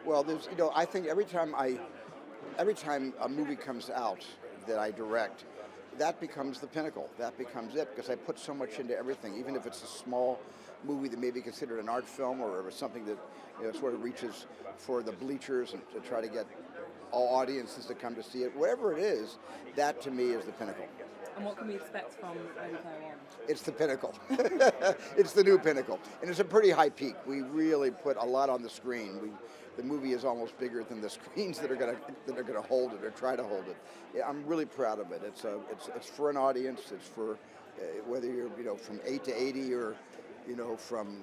Well, I think every time a movie comes out that I direct, that becomes the pinnacle. That becomes it because I put so much into everything, even if it's a small movie that may be considered an art film or something that sort of reaches for the bleachers and to try to get all audiences to come to see it. Whatever it is, that to me is the pinnacle. And what can we expect from Ready Player One? It's the pinnacle. It's the new pinnacle, and it's a pretty high peak. We really put a lot on the screen. The movie is almost bigger than the screens that are gonna hold it or try to hold it. Yeah, I'm really proud of it. It's for an audience. It's for whether you're from 8 to 80 or from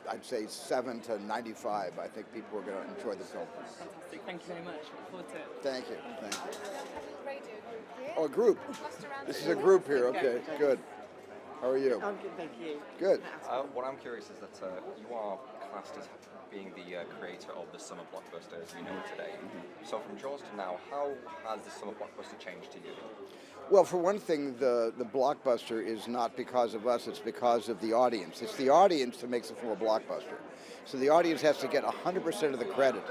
I'd say 7 to 95. I think people are going to enjoy the film. Fantastic. Thank you very much. Look forward to it. Thank you. Oh, a group. This is a group here. Okay, good. How are you? I'm good, thank you. Good. What I'm curious is that you are classed as being the creator of the summer blockbuster as we know it today. So from Jaws to now, how has the summer blockbuster changed to you? Well, for one thing, the blockbuster is not because of us, it's because of the audience. It's the audience that makes the film a blockbuster. So the audience has to get 100% of the credit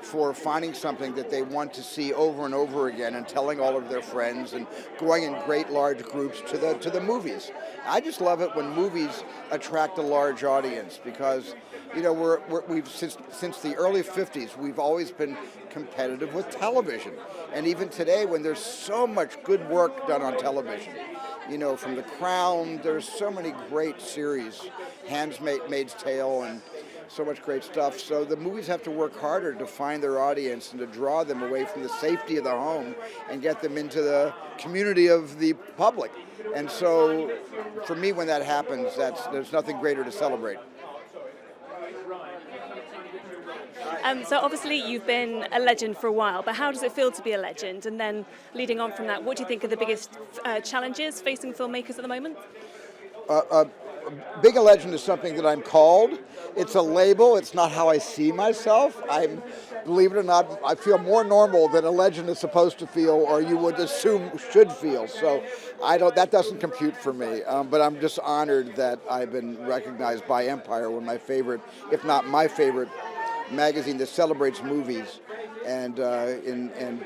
for finding something that they want to see over and over again and telling all of their friends and going in great large groups to the movies. I just love it when movies attract a large audience because we've since the early 50s we've always been competitive with television, and even today when there's so much good work done on television, from The Crown, there's so many great series, Handmaid's Tale, and so much great stuff. So the movies have to work harder to find their audience and to draw them away from the safety of the home and get them into the community of the public. And so for me, when that happens, there's nothing greater to celebrate. So obviously you've been a legend for a while, but how does it feel to be a legend? And then leading on from that, what do you think are the biggest challenges facing filmmakers at the moment? Being a legend is something that I'm called. It's a label. It's not how I see myself. Believe it or not, I feel more normal than a legend is supposed to feel, or you would assume should feel. So that doesn't compute for me. But I'm just honored that I've been recognized by Empire, one of my favorite, if not my favorite, magazine that celebrates movies and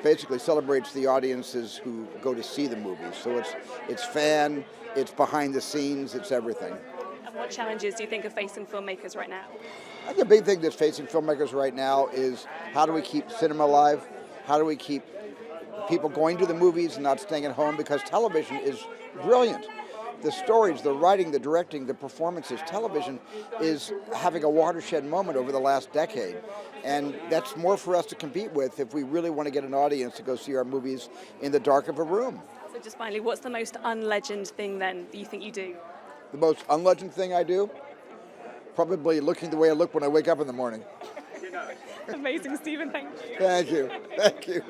basically celebrates the audiences who go to see the movies. So it's fan, it's behind the scenes, it's everything. And what challenges do you think are facing filmmakers right now? I think the big thing that's facing filmmakers right now is how do we keep cinema alive? How do we keep people going to the movies and not staying at home? Because television is brilliant. The stories, the writing, the directing, the performances, television is having a watershed moment over the last decade. And that's more for us to compete with if we really want to get an audience to go see our movies in the dark of a room. So just finally, what's the most unlegend thing then that you think you do? The most unlegend thing I do? Probably looking the way I look when I wake up in the morning. Amazing, Stephen, thank you. Thank you. Thank you.